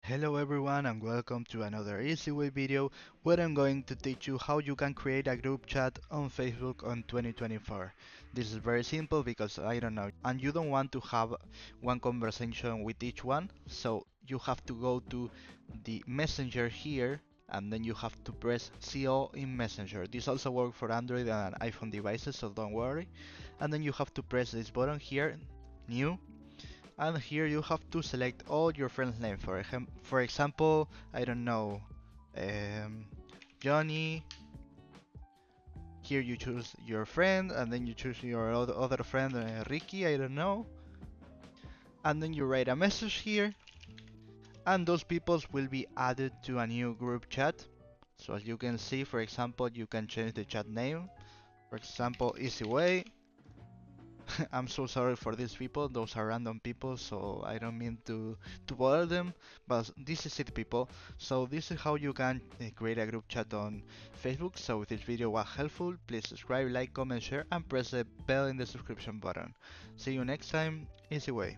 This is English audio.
Hello everyone and welcome to another easy way video where I'm going to teach you how you can create a group chat on Facebook on 2024. This is very simple because I don't know and you don't want to have one conversation with each one, so you have to go to the messenger here and then you have to press CO in messenger. This also works for Android and iPhone devices, so don't worry. And then you have to press this button here, new, and here you have to select all your friends' name. For example, I don't know, um, Johnny. Here you choose your friend, and then you choose your other friend, Ricky. I don't know, and then you write a message here, and those people will be added to a new group chat. So as you can see, for example, you can change the chat name. For example, Easy Way. I'm so sorry for these people, those are random people, so I don't mean to bother them, but this is it people. So this is how you can create a group chat on Facebook. So if this video was helpful, please subscribe, like, comment, share, and press the bell in the subscription button. See you next time, Easy Way.